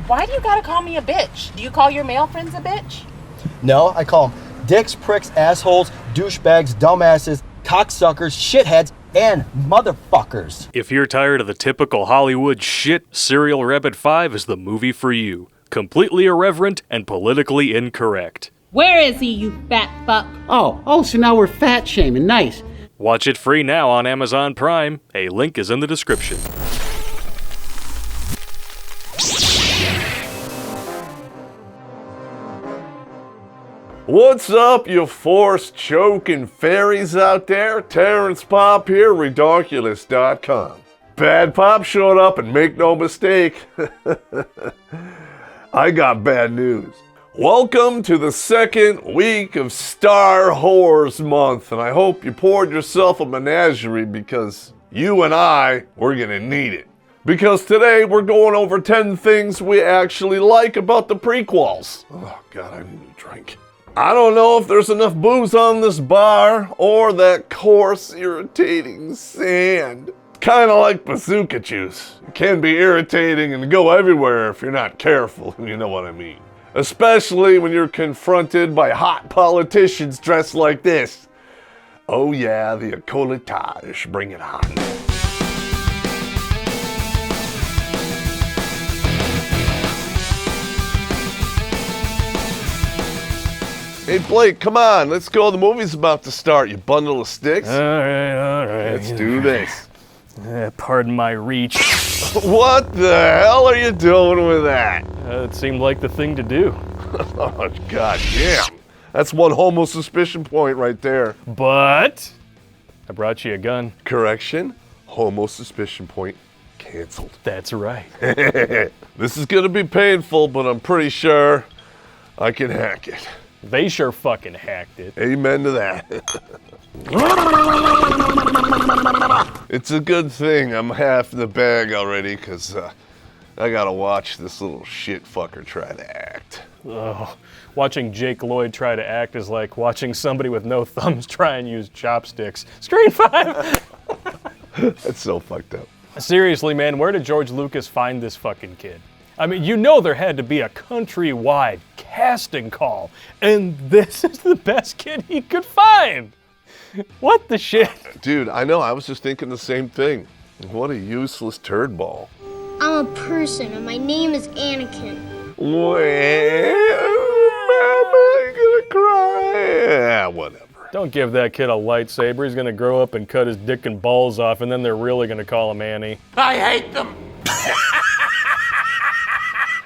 Why do you gotta call me a bitch? Do you call your male friends a bitch? No, I call them dicks, pricks, assholes, douchebags, dumbasses, cocksuckers, shitheads, and motherfuckers. If you're tired of the typical Hollywood shit, Serial Rabbit 5 is the movie for you. Completely irreverent and politically incorrect. Where is he, you fat fuck? Oh, so now we're fat shaming. Nice. Watch it free now on Amazon Prime. A link is in the description. What's up, you force-choking fairies out there? Terrence Popp here, Redonkulous.com. Bad Pop showed up, and make no mistake, I got bad news. Welcome to the second week of Star Whores Month, and I hope you poured yourself a menagerie because you and we're gonna need it. Because today we're going over 10 things we actually like about the prequels. Oh God, I need a drink. I don't know if there's enough booze on this bar or that coarse, irritating sand. Kind of like bazooka juice. It can be irritating and go everywhere if you're not careful, you know what I mean. Especially when you're confronted by hot politicians dressed like this. Oh yeah, the écolatage, bring it on. Hey Blake, come on, let's go. The movie's about to start, you bundle of sticks. All right. Let's do this. Pardon my reach. What the hell are you doing with that? It seemed like the thing to do. Oh, God damn. That's one homo suspicion point right there. But I brought you a gun. Correction, homo suspicion point canceled. That's right. This is gonna be painful, but I'm pretty sure I can hack it. They sure fucking hacked it. Amen to that. It's a good thing I'm half in the bag already, because I gotta watch this little shit fucker try to act. Oh, watching Jake Lloyd try to act is like watching somebody with no thumbs try and use chopsticks. Screen 5! That's so fucked up. Seriously, man, where did George Lucas find this fucking kid? I mean, you know there had to be a countrywide casting call, and this is the best kid he could find. What the shit? Dude, I know, I was just thinking the same thing. What a useless turd ball. I'm a person, and my name is Anakin. Mama, I'm gonna cry. Yeah, whatever. Don't give that kid a lightsaber. He's gonna grow up and cut his dick and balls off, and then they're really gonna call him Annie. I hate them.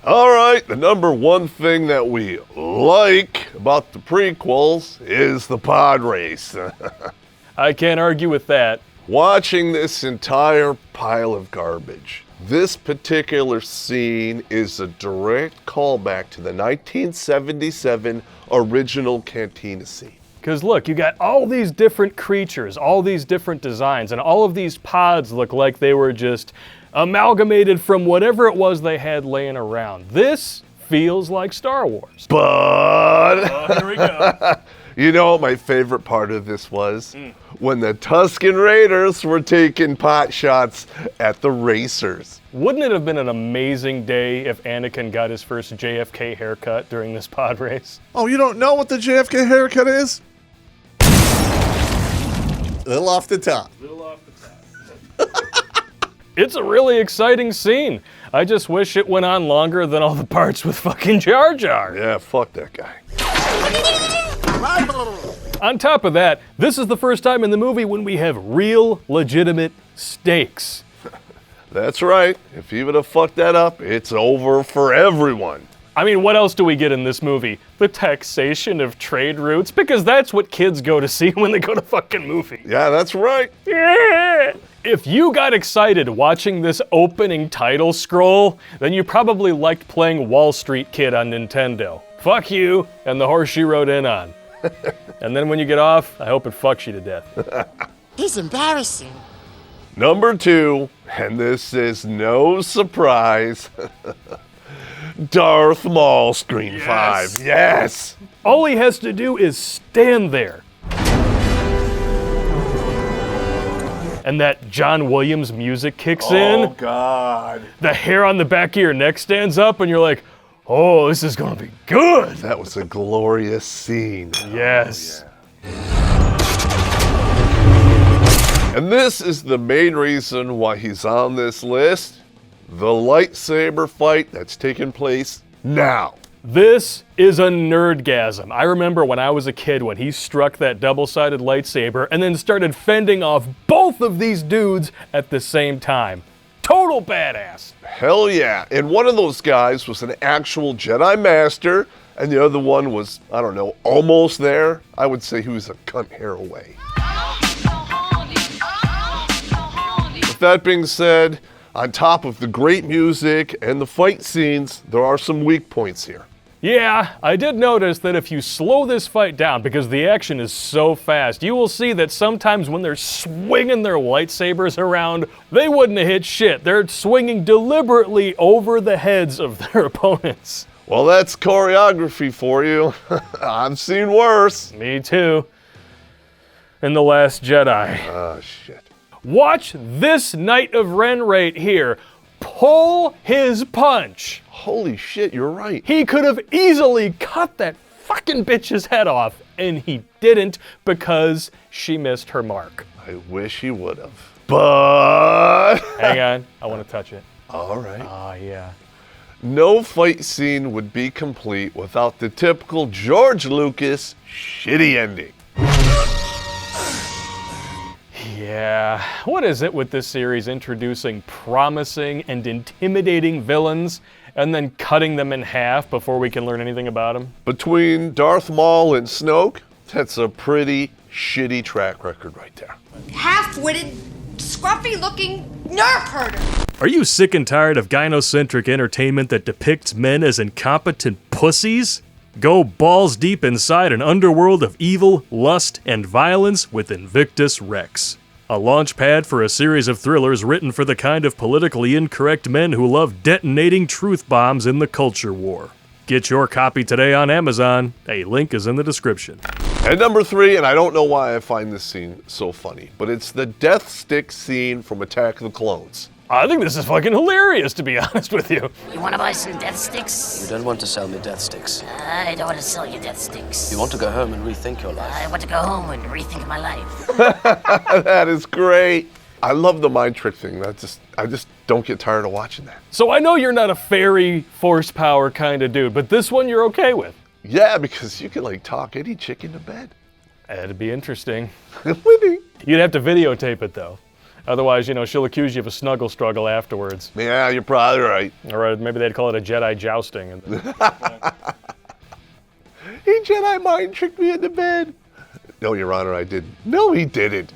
All right, the number one thing that we like about the prequels is the pod race. I can't argue with that. Watching this entire pile of garbage, this particular scene is a direct callback to the 1977 original Cantina scene. Because look, you got all these different creatures, all these different designs, and all of these pods look like they were just amalgamated from whatever it was they had laying around. This feels like Star Wars. But Oh, here we go. You know what my favorite part of this was? When the Tusken Raiders were taking pot shots at the racers. Wouldn't it have been an amazing day if Anakin got his first JFK haircut during this pod race? Oh, you don't know what the JFK haircut is? Little off the top. It's a really exciting scene. I just wish it went on longer than all the parts with fucking Jar Jar. Yeah, fuck that guy. On top of that, this is the first time in the movie when we have real, legitimate stakes. That's right. If he would have fucked that up, it's over for everyone. I mean, what else do we get in this movie? The taxation of trade routes? Because that's what kids go to see when they go to fucking movies. Yeah, that's right. Yeah. If you got excited watching this opening title scroll, then you probably liked playing Wall Street Kid on Nintendo. Fuck you, and the horse you rode in on. And then when you get off, I hope it fucks you to death. He's embarrassing. Number 2, and this is no surprise, Darth Maul Screen 5. Yes! All he has to do is stand there. and that John Williams music kicks Oh, in. God. The hair on the back of your neck stands up, and you're like, oh, this is gonna be good. That was a glorious scene. Yes. And this is the main reason why he's on this list. The lightsaber fight that's taking place now. This is a nerdgasm. I remember when I was a kid when he struck that double-sided lightsaber and then started fending off both of these dudes at the same time. Total badass. Hell yeah. And one of those guys was an actual Jedi Master, and the other one was, I don't know, almost there. I would say he was a cunt hair away. With that being said, on top of the great music and the fight scenes, there are some weak points here. Yeah, I did notice that if you slow this fight down, because the action is so fast, you will see that sometimes when they're swinging their lightsabers around, they wouldn't have hit shit. They're swinging deliberately over the heads of their opponents. Well, that's choreography for you. I've seen worse. Me too. In The Last Jedi. Oh, shit. Watch this Knight of Ren right here pull his punch. Holy shit, you're right. He could have easily cut that fucking bitch's head off, and he didn't because she missed her mark. I wish he would have. But... Hang on, I want to touch it. All right. Oh, yeah. No fight scene would be complete without the typical George Lucas shitty ending. Yeah, what is it with this series introducing promising and intimidating villains and then cutting them in half before we can learn anything about them? Between Darth Maul and Snoke, that's a pretty shitty track record right there. Half-witted, scruffy-looking nerf herder. Are you sick and tired of gynocentric entertainment that depicts men as incompetent pussies? Go balls deep inside an underworld of evil, lust, and violence with Invictus Rex. A launch pad for a series of thrillers written for the kind of politically incorrect men who love detonating truth bombs in the culture war. Get your copy today on Amazon. A link is in the description. And number 3, and I don't know why I find this scene so funny, but it's the death stick scene from Attack of the Clones. I think this is fucking hilarious, to be honest with you. You want to buy some death sticks? You don't want to sell me death sticks. I don't want to sell you death sticks. You want to go home and rethink your life. I want to go home and rethink my life. That is great. I love the mind trick thing. I just don't get tired of watching that. So I know you're not a fairy force power kind of dude, but this one you're okay with. Yeah, because you can like talk any chick into bed. That'd be interesting. Winning. You'd have to videotape it though. Otherwise, you know, she'll accuse you of a snuggle struggle afterwards. Yeah, you're probably right. Or maybe they'd call it a Jedi jousting. He Jedi mind tricked me into bed. No, Your Honor, I didn't. No, he didn't.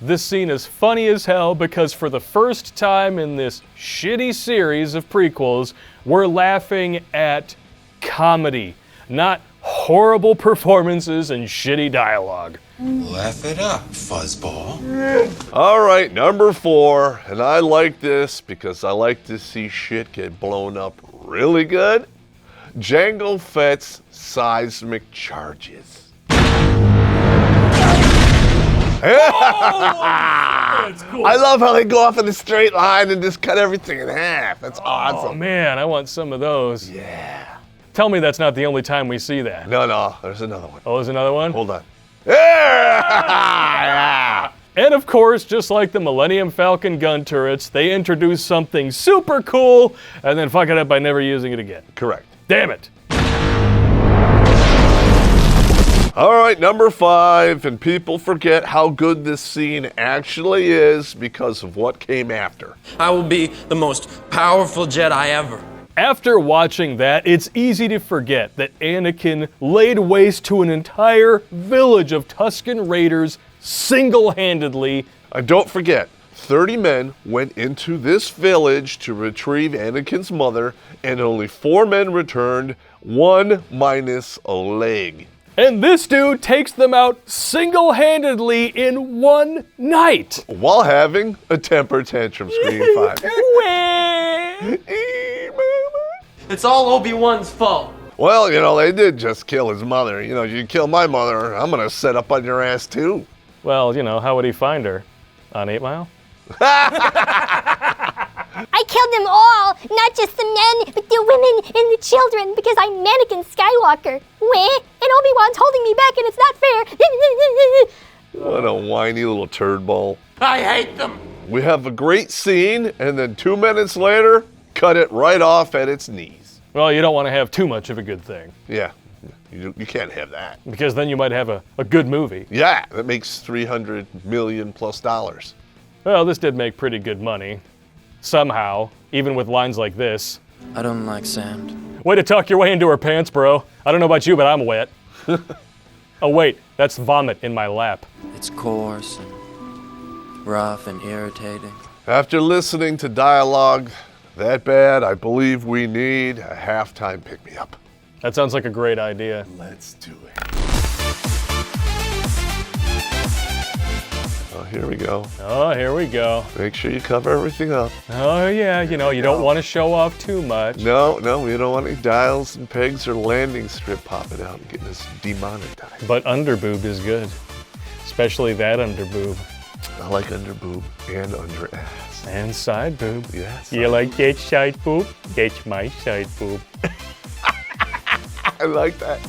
This scene is funny as hell because for the first time in this shitty series of prequels, we're laughing at comedy, not horrible performances and shitty dialogue. Laugh it up, fuzzball. All right, number 4, and I like this because I like to see shit get blown up really good. Jango Fett's seismic charges. That's cool. I love how they go off in a straight line and just cut everything in half. That's awesome. Oh man, I want some of those. Yeah. Tell me that's not the only time we see that. No, there's another one. Oh, there's another one? Hold on. Yeah! And of course, just like the Millennium Falcon gun turrets, they introduce something super cool and then fuck it up by never using it again. Correct. Damn it. All right, number 5, and people forget how good this scene actually is because of what came after. I will be the most powerful Jedi ever. After watching that, it's easy to forget that Anakin laid waste to an entire village of Tusken Raiders single-handedly. And don't forget, 30 men went into this village to retrieve Anakin's mother, and only 4 men returned, 1 minus a leg. And this dude takes them out single-handedly in one night. While having a temper tantrum, Screen 5. It's all Obi-Wan's fault. Well, they did just kill his mother. You kill my mother, I'm gonna set up on your ass too. Well, you know, how would he find her? On 8 Mile? I killed them all, not just the men, but the women and the children, because I'm Anakin Skywalker. Weh? And Obi-Wan's holding me back, and it's not fair. What a whiny little turd ball. I hate them. We have a great scene, and then 2 minutes later, cut it right off at its knees. Well, you don't want to have too much of a good thing. Yeah, you can't have that. Because then you might have a good movie. Yeah, that makes $300 million plus. Well, this did make pretty good money. Somehow, even with lines like this. I don't like sand. Way to tuck your way into her pants, bro. I don't know about you, but I'm wet. Oh wait, that's vomit in my lap. It's coarse and rough and irritating. After listening to dialogue that bad, I believe we need a halftime pick-me-up. That sounds like a great idea. Let's do it. Oh, here we go. Oh, here we go. Make sure you cover everything up. Oh yeah, you know, you don't want to show off too much. No, we don't want any dials and pegs or landing strip popping out and getting us demonetized. But underboob is good. Especially that underboob. I like underboob and under ass. And side boob. Yes. You like that side boob? That's my side boob. I like that.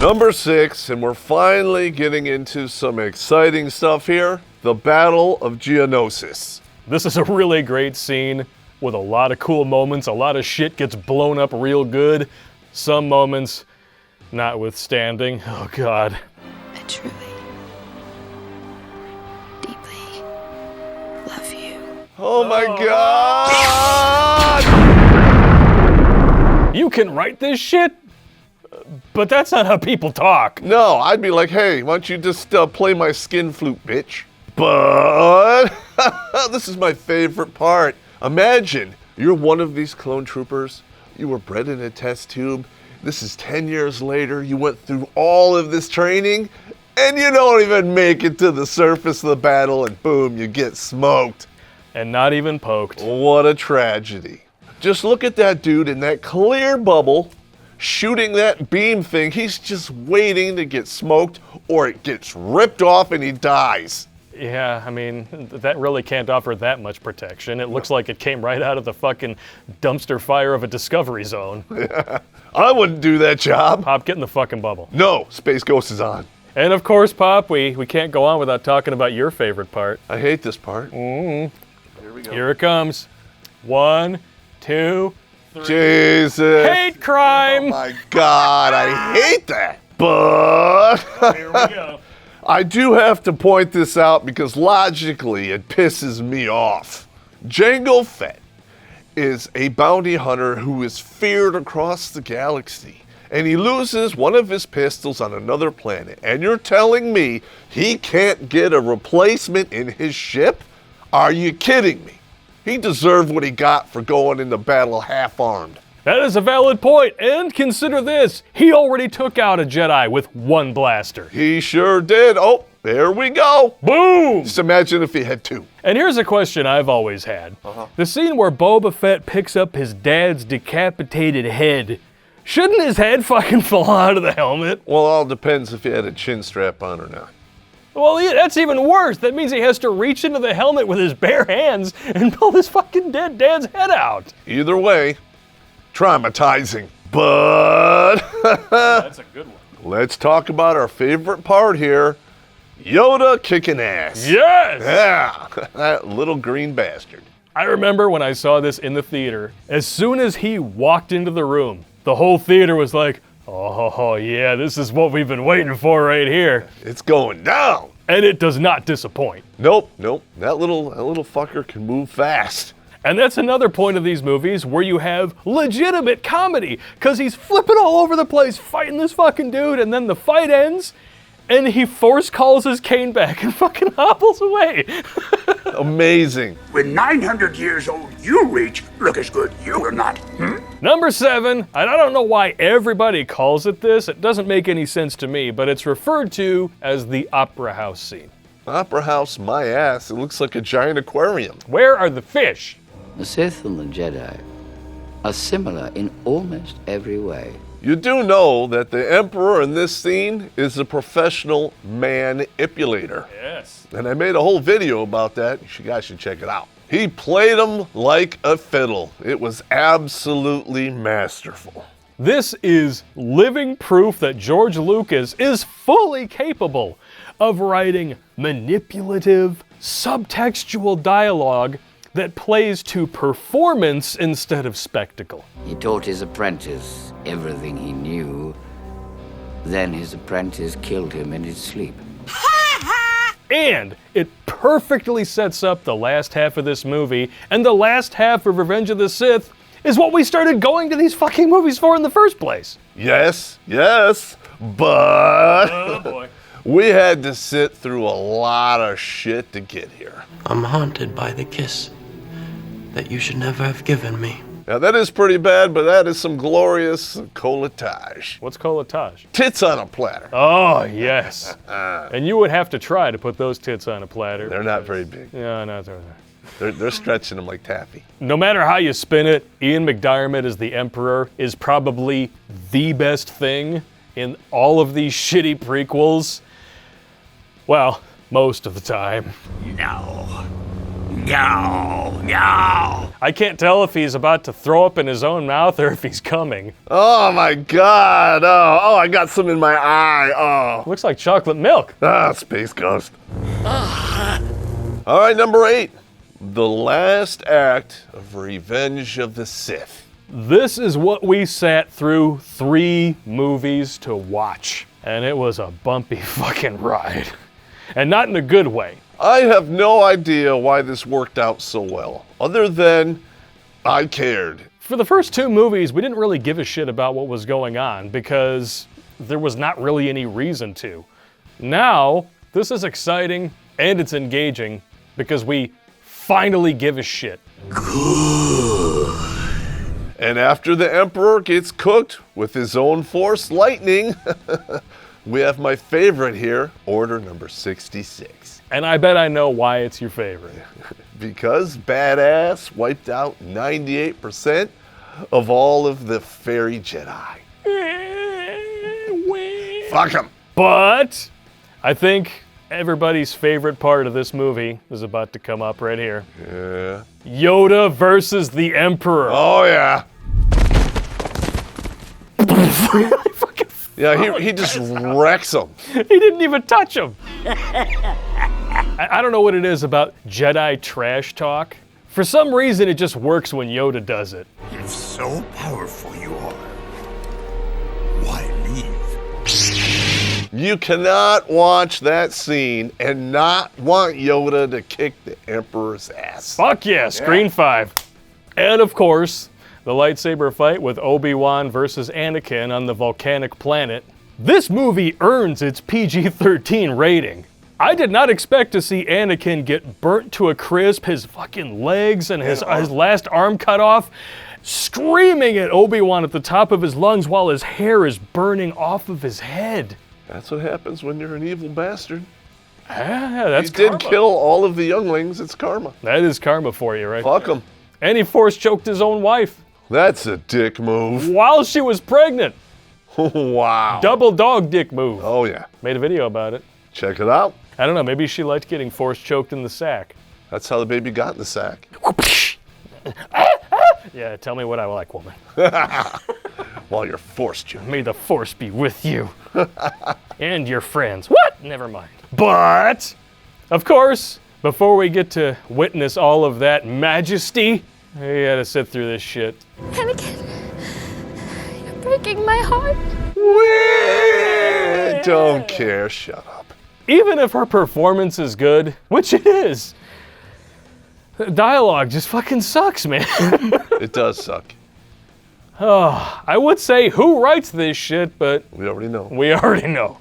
Number 6, and we're finally getting into some exciting stuff here. The Battle of Geonosis. This is a really great scene with a lot of cool moments. A lot of shit gets blown up real good. Some moments notwithstanding. Oh God. I truly, deeply love you. Oh my God! You can write this shit? But that's not how people talk. No, I'd be like, hey, why don't you just play my skin flute, bitch? But this is my favorite part. Imagine you're one of these clone troopers. You were bred in a test tube. This is 10 years later. You went through all of this training, and you don't even make it to the surface of the battle, and boom, you get smoked. And not even poked. What a tragedy. Just look at that dude in that clear bubble, shooting that beam thing. He's just waiting to get smoked, or it gets ripped off and he dies. Yeah, I mean, that really can't offer that much protection. It looks like it came right out of the fucking dumpster fire of a Discovery Zone. Yeah, I wouldn't do that job. Pop, get in the fucking bubble. No, Space Ghost is on. And of course, Pop, we can't go on without talking about your favorite part. I hate this part. Mm-hmm. Here we go. Here it comes. 1, 2, 3. Jesus. Hate crime. Oh my God, I hate that. But here we go. I do have to point this out because logically it pisses me off. Jango Fett is a bounty hunter who is feared across the galaxy, and he loses one of his pistols on another planet, and you're telling me he can't get a replacement in his ship? Are you kidding me? He deserved what he got for going into battle half-armed. That is a valid point, and consider this. He already took out a Jedi with 1 blaster. He sure did. Oh, there we go. Boom! Just imagine if he had 2. And here's a question I've always had. The scene where Boba Fett picks up his dad's decapitated head. Shouldn't his head fucking fall out of the helmet? Well, it all depends if he had a chin strap on or not. Well, yeah, that's even worse. That means he has to reach into the helmet with his bare hands and pull his fucking dead dad's head out. Either way, traumatizing. But that's a good one. Let's talk about our favorite part here. Yoda kicking ass. Yes! Yeah, that little green bastard. I remember when I saw this in the theater, as soon as he walked into the room, the whole theater was like, oh yeah, this is what we've been waiting for right here. It's going down. And it does not disappoint. Nope. That little fucker can move fast. And that's another point of these movies where you have legitimate comedy, because he's flipping all over the place fighting this fucking dude, and then the fight ends, and he force calls his cane back and fucking hobbles away. Amazing. When 900 years old you reach, look as good you will not. Number 7, and I don't know why everybody calls it this, it doesn't make any sense to me, but it's referred to as the Opera House scene. Opera House, my ass. It looks like a giant aquarium. Where are the fish? The Sith and the Jedi are similar in almost every way. You do know that the Emperor in this scene is a professional man-ipulator. Yes. And I made a whole video about that. You guys should check it out. He played him like a fiddle. It was absolutely masterful. This is living proof that George Lucas is fully capable of writing manipulative, subtextual dialogue that plays to performance instead of spectacle. He taught his apprentice everything he knew. Then his apprentice killed him in his sleep. And it perfectly sets up the last half of this movie, and the last half of Revenge of the Sith is what we started going to these fucking movies for in the first place. Yes, but oh boy. We had to sit through a lot of shit to get here. I'm haunted by the kiss that you should never have given me. Now that is pretty bad, but that is some glorious colletage. What's colletage? Tits on a platter. Oh, yes. And you would have to try to put those tits on a platter. They're not very big. No, no, they're stretching them like taffy. No matter how you spin it, Ian McDiarmid as the Emperor is probably the best thing in all of these shitty prequels. Well, most of the time. No. I can't tell if he's about to throw up in his own mouth or if he's coming. Oh my God. Oh, I got some in my eye. Oh. Looks like chocolate milk. Ah, Space Ghost. All right, number 8. The last act of Revenge of the Sith. This is what we sat through 3 movies to watch. And it was a bumpy fucking ride. And not in a good way. I have no idea why this worked out so well, other than I cared. For the first 2 movies, we didn't really give a shit about what was going on because there was not really any reason to. Now, this is exciting and it's engaging because we finally give a shit. Good. And after the Emperor gets cooked with his own Force lightning, we have my favorite here, Order number 66. And I bet I know why it's your favorite. Because Badass wiped out 98% of all of the fairy Jedi. Fuck him. But I think everybody's favorite part of this movie is about to come up right here. Yeah. Yoda versus the Emperor. Oh, yeah. Yeah, he just wrecks him. He didn't even touch him. I don't know what it is about Jedi trash talk. For some reason, it just works when Yoda does it. If so powerful you are, why leave? You cannot watch that scene and not want Yoda to kick the Emperor's ass. Fuck yeah, Screen 5. And of course, the lightsaber fight with Obi-Wan versus Anakin on the volcanic planet. This movie earns its PG-13 rating. I did not expect to see Anakin get burnt to a crisp, his fucking legs and his last arm cut off, screaming at Obi-Wan at the top of his lungs while his hair is burning off of his head. That's what happens when you're an evil bastard. Yeah, that's He karma. did kill all of the younglings. It's karma. That is karma for you, right? Fuck him. And he force choked his own wife. That's a dick move. While she was pregnant. Wow. Double dog dick move. Oh, yeah. Made a video about it. Check it out. I don't know, maybe she liked getting force choked in the sack. That's how the baby got in the sack. Yeah, tell me what I like, woman. While you're forced choked. May the force be with you. And your friends. What? Never mind. But, of course, before we get to witness all of that majesty, we gotta sit through this shit. Anakin, you're breaking my heart. Don't care. Shut up. Even if her performance is good, which it is, the dialogue just fucking sucks, man. It does suck. Oh, I would say who writes this shit, but we already know. We already know.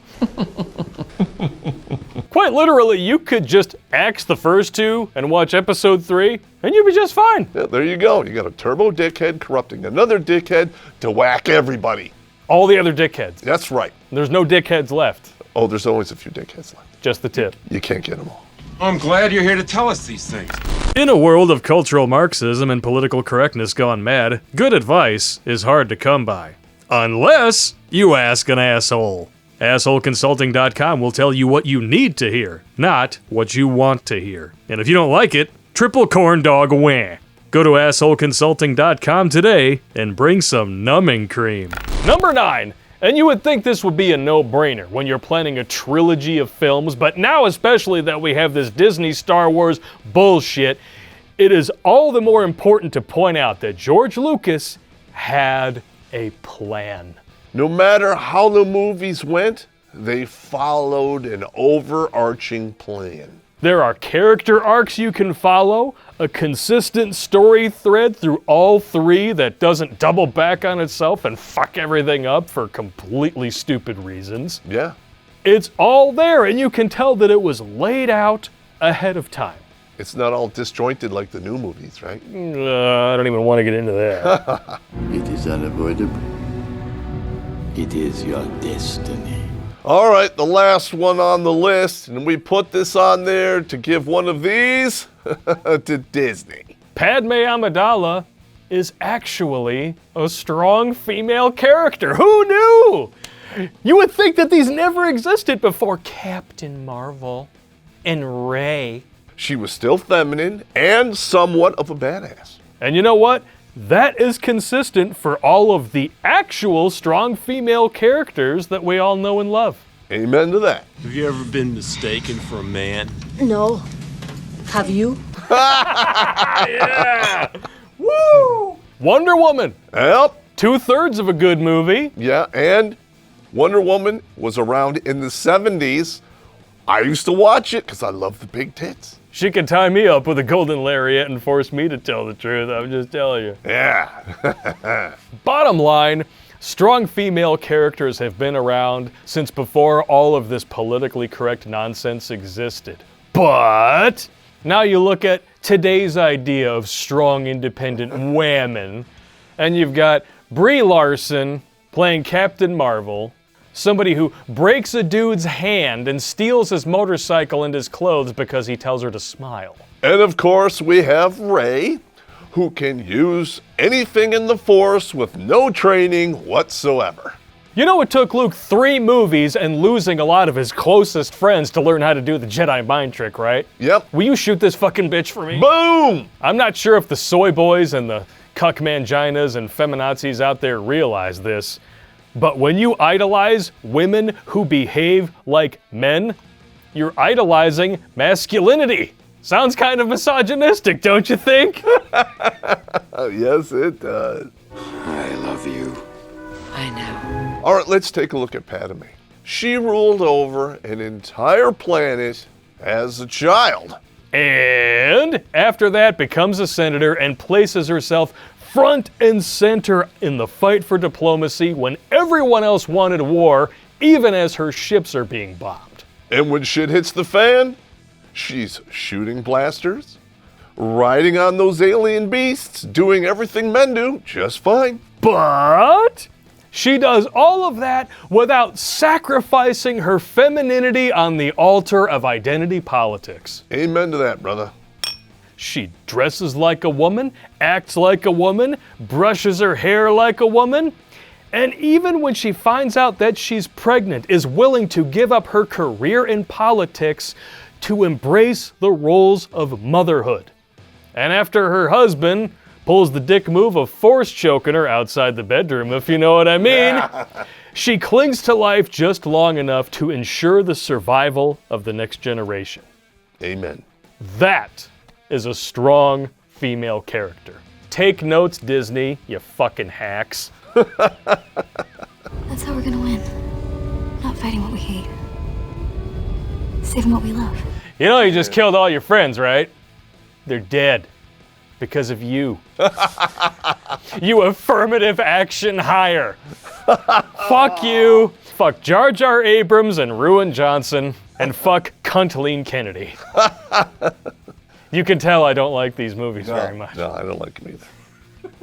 Quite literally, you could just axe the first 2 and watch episode 3, and you'd be just fine. Yeah, there you go. You got a turbo dickhead corrupting another dickhead to whack everybody. All the other dickheads. That's right. There's no dickheads left. Oh, there's always a few dickheads left. Just the tip. You can't get them all. I'm glad you're here to tell us these things. In a world of cultural Marxism and political correctness gone mad, good advice is hard to come by. Unless you ask an asshole. AssholeConsulting.com will tell you what you need to hear, not what you want to hear. And if you don't like it, triple corn dog wah. Go to AssholeConsulting.com today and bring some numbing cream. Number 9. And you would think this would be a no-brainer when you're planning a trilogy of films, but now especially that we have this Disney Star Wars bullshit, it is all the more important to point out that George Lucas had a plan. No matter how the movies went, they followed an overarching plan. There are character arcs you can follow, a consistent story thread through all 3 that doesn't double back on itself and fuck everything up for completely stupid reasons. Yeah. It's all there, and you can tell that it was laid out ahead of time. It's not all disjointed like the new movies, right? I don't even want to get into that. It is unavoidable. It is your destiny. All right, the last one on the list, and we put this on there to give one of these to Disney. Padme Amidala is actually a strong female character. Who knew? You would think that these never existed before Captain Marvel and Rey. She was still feminine and somewhat of a badass. And you know what? That is consistent for all of the actual strong female characters that we all know and love. Amen to that. Have you ever been mistaken for a man? No. Have you? Yeah! Woo! Wonder Woman. Yep. 2/3 of a good movie. Yeah, and Wonder Woman was around in the 70s. I used to watch it because I love the big tits. She could tie me up with a golden lariat and force me to tell the truth. I'm just telling you. Yeah. Bottom line, strong female characters have been around since before all of this politically correct nonsense existed. But now you look at today's idea of strong, independent women, and you've got Brie Larson playing Captain Marvel, somebody who breaks a dude's hand and steals his motorcycle and his clothes because he tells her to smile. And of course, we have Rey, who can use anything in the Force with no training whatsoever. You know, it took Luke 3 movies and losing a lot of his closest friends to learn how to do the Jedi mind trick, right? Yep. Will you shoot this fucking bitch for me? Boom! I'm not sure if the soy boys and the cuck manginas and feminazis out there realize this, but when you idolize women who behave like men, you're idolizing masculinity. Sounds kind of misogynistic, don't you think? Yes, it does. I love you. I know. All right, let's take a look at Padme. She ruled over an entire planet as a child. And after that becomes a senator and places herself front and center in the fight for diplomacy when everyone else wanted war, even as her ships are being bombed. And when shit hits the fan, she's shooting blasters, riding on those alien beasts, doing everything men do just fine. But she does all of that without sacrificing her femininity on the altar of identity politics. Amen to that, brother. She dresses like a woman, acts like a woman, brushes her hair like a woman, and even when she finds out that she's pregnant, is willing to give up her career in politics to embrace the roles of motherhood. And after her husband pulls the dick move of force choking her outside the bedroom, if you know what I mean, she clings to life just long enough to ensure the survival of the next generation. Amen. That is a strong female character. Take notes, Disney, you fucking hacks. That's how we're gonna win. Not fighting what we hate. Saving what we love. You know you just killed all your friends, right? They're dead. Because of you. You affirmative action hire. Fuck you. Fuck Jar Jar Abrams and Ruin Johnson. And fuck Cuntleen Kennedy. You can tell I don't like these movies very much. No, I don't like them either.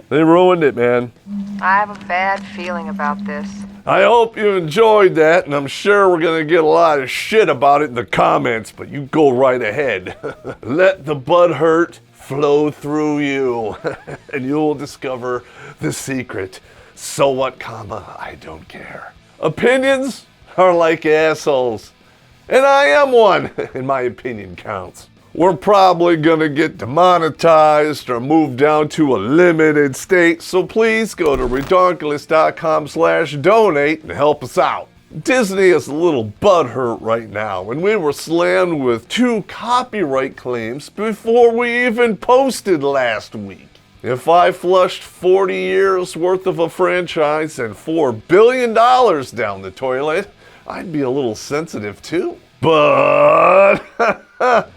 They ruined it, man. I have a bad feeling about this. I hope you enjoyed that, and I'm sure we're going to get a lot of shit about it in the comments, but you go right ahead. Let the butthurt flow through you, and you'll discover the secret So what, I don't care. Opinions are like assholes. And I am one, and my opinion counts. We're probably gonna get demonetized or moved down to a limited state, so please go to redonkulous.com/donate and help us out. Disney is a little butthurt right now, and we were slammed with 2 copyright claims before we even posted last week. If I flushed 40 years worth of a franchise and $4 billion down the toilet, I'd be a little sensitive too. But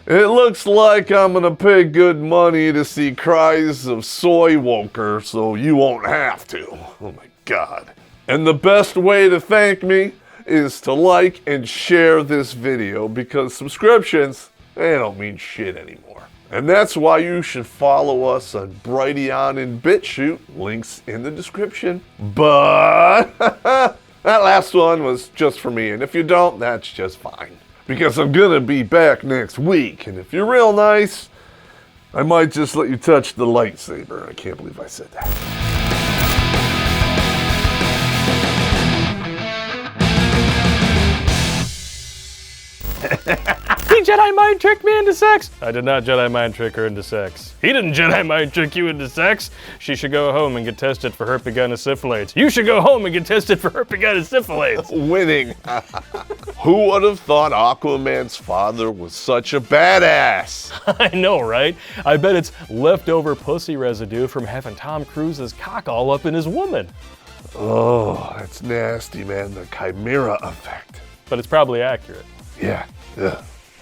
it looks like I'm gonna pay good money to see Cries of Soy Woker, so you won't have to. Oh my God. And the best way to thank me is to like and share this video, because subscriptions, they don't mean shit anymore. And that's why you should follow us on Brighteon and BitChute, links in the description. But that last one was just for me, and if you don't, that's just fine. Because I'm gonna be back next week, and if you're real nice, I might just let you touch the lightsaber. I can't believe I said that. He Jedi mind tricked me into sex. I did not Jedi mind trick her into sex. He didn't Jedi mind trick you into sex. She should go home and get tested for herpes. You should go home and get tested for herpes. Winning. Who would have thought Aquaman's father was such a badass? I know, right? I bet it's leftover pussy residue from having Tom Cruise's cock all up in his woman. Oh, that's nasty, man. The chimera effect. But it's probably accurate. Yeah. Ugh.